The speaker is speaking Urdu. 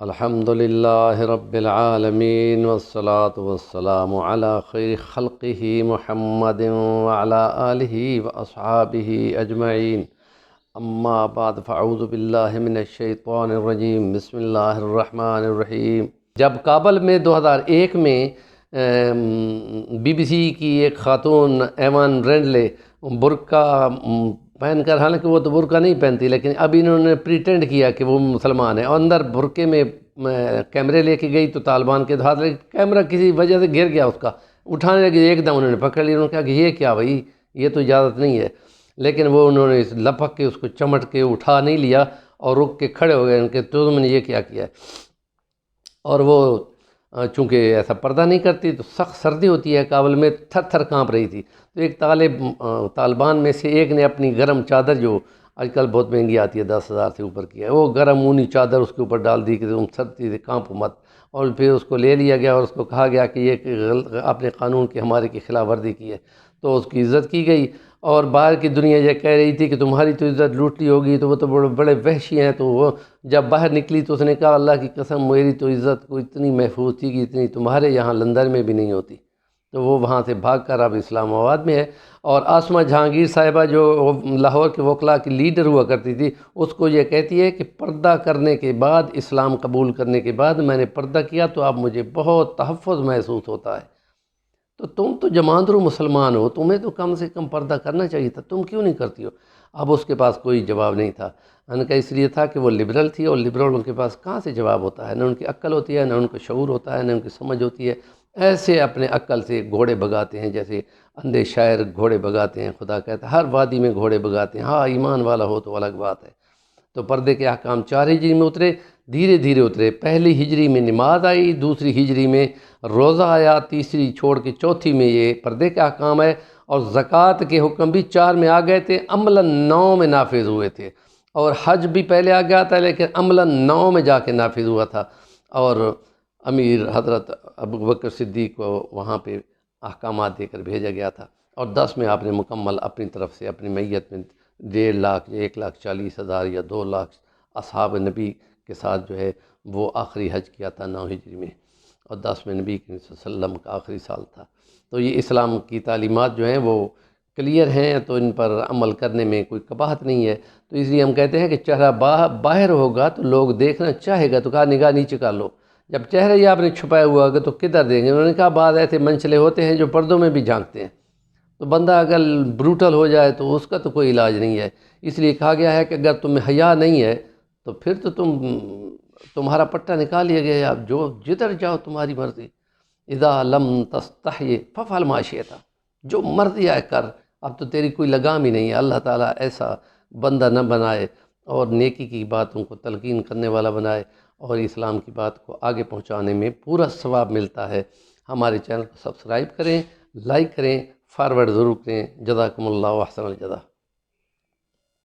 الحمدللہ رب العالمین والصلاة والسلام علی خیر خلقہ محمد وعلی آلہ واصحابہ اجمعین، اما بعد فاعوذ باللہ من الشیطان الرجیم، بسم اللہ الرحمن الرحیم۔ جب کابل میں 2001 میں بی بی سی کی ایک خاتون ایوان رینڈلے برقع پہن کر، حالانکہ وہ تو برقع نہیں پہنتی، لیکن اب انہوں نے پریٹینڈ کیا کہ وہ مسلمان ہے، اور اندر برقعے میں کیمرے لے کے گئی تو طالبان کے ہاتھ لگے، کیمرہ کسی وجہ سے گر گیا، اس کا اٹھانے لگے، ایک دم انہوں نے پکڑ لیا، انہوں نے کہا کہ یہ کیا بھائی، یہ تو اجازت نہیں ہے، لیکن وہ انہوں نے لپک کے اس کو چمٹ کے اٹھا نہیں لیا اور رک کے کھڑے ہو گئے، ان کے تم نے یہ کیا ہے۔ اور وہ چونکہ ایسا پردہ نہیں کرتی تو سخت سردی ہوتی ہے کابل میں، تھر تھر کانپ رہی تھی، تو ایک طالبان میں سے ایک نے اپنی گرم چادر، جو آج کل بہت مہنگی آتی ہے 10,000 سے اوپر کی ہے، وہ گرم اونی چادر اس کے اوپر ڈال دی کہ تم سردی سے کانپو مت، اور پھر اس کو لے لیا گیا اور اس کو کہا گیا کہ یہ آپ نے قانون کی ہمارے کی خلاف ورزی کی ہے، تو اس کی عزت کی گئی، اور باہر کی دنیا یہ کہہ رہی تھی کہ تمہاری تو عزت لوٹ لی ہوگی، تو وہ تو بڑے وحشی ہیں، تو وہ جب باہر نکلی تو اس نے کہا اللہ کی قسم میری تو عزت کو اتنی محفوظ تھی کہ اتنی تمہارے یہاں لندن میں بھی نہیں ہوتی، تو وہ وہاں سے بھاگ کر اب اسلام آباد میں ہے۔ اور آسمہ جہانگیر صاحبہ جو لاہور کے وکلاء کی لیڈر ہوا کرتی تھی، اس کو یہ کہتی ہے کہ پردہ کرنے کے بعد، اسلام قبول کرنے کے بعد میں نے پردہ کیا تو اب مجھے بہت تحفظ محسوس ہوتا ہے، تو تم تو جماندرو مسلمان ہو، تمہیں تو کم سے کم پردہ کرنا چاہیے تھا، تم کیوں نہیں کرتی ہو؟ اب اس کے پاس کوئی جواب نہیں تھا، ان کا اس لیے تھا کہ وہ لبرل تھی، اور لبرل کے پاس کہاں سے جواب ہوتا ہے، نہ ان کی عقل ہوتی ہے، نہ ان کو شعور ہوتا ہے، نہ ان کی سمجھ ہوتی ہے، ایسے اپنے عقل سے گھوڑے بھگاتے ہیں، جیسے اندھے شاعر گھوڑے بھگاتے ہیں، خدا کہتا ہے ہر وادی میں گھوڑے بھگاتے ہیں، ہاں ایمان والا ہو تو الگ بات ہے۔ تو پردے کے احکام 4 ہجری میں اترے، دھیرے دھیرے اترے، پہلی ہجری میں نماز آئی، دوسری ہجری میں روزہ آیا، تیسری چھوڑ کے چوتھی میں یہ پردے کے احکام ہے، اور زکوٰۃ کے حکم بھی 4 میں آ گئے تھے، عملاً 9 میں نافذ ہوئے تھے، اور حج بھی پہلے آ گیا تھا لیکن عملاً 9 میں جا کے نافذ ہوا تھا، اور امیر حضرت ابوبکر صدیق کو وہاں پہ احکامات دے کر بھیجا گیا تھا، اور 10 میں آپ نے مکمل اپنی طرف سے اپنی میت میں 1.5 لاکھ یا 1,40,000 یا 2 لاکھ اصحاب نبی کے ساتھ جو ہے وہ آخری حج کیا تھا 9 ہجری میں، اور 10 میں نبی صلی اللہ علیہ وسلم کا آخری سال تھا۔ تو یہ اسلام کی تعلیمات جو ہیں وہ کلیئر ہیں، تو ان پر عمل کرنے میں کوئی قباحت نہیں ہے، تو اس لیے ہم کہتے ہیں کہ چہرہ باہر ہوگا تو لوگ دیکھنا چاہے گا، تو کہا نگاہ نیچے کر لو، جب چہرہ ہی آپ نے چھپایا ہوا ہوگا تو کدھر دیں گے؟ انہوں نے کہا بعض ایسے منچلے ہوتے ہیں جو پردوں میں بھی جھانکتے ہیں، تو بندہ اگر بروٹل ہو جائے تو اس کا تو کوئی علاج نہیں ہے، اس لیے کہا گیا ہے کہ اگر تمہیں حیا نہیں ہے تو پھر تو تمہارا پٹا نکال لیا گیا، اب جو جدھر جاؤ تمہاری مرضی، اذا لم تستحی فافعل ما شئت، جو مرضی آئے کر، اب تو تیری کوئی لگام ہی نہیں ہے۔ اللہ تعالیٰ ایسا بندہ نہ بنائے، اور نیکی کی باتوں کو تلقین کرنے والا بنائے، اور اسلام کی بات کو آگے پہنچانے میں پورا ثواب ملتا ہے۔ ہمارے چینل کو سبسکرائب کریں، لائک کریں، فارورڈ ضرور کریں۔ جزاکم اللہ احسن الجزا۔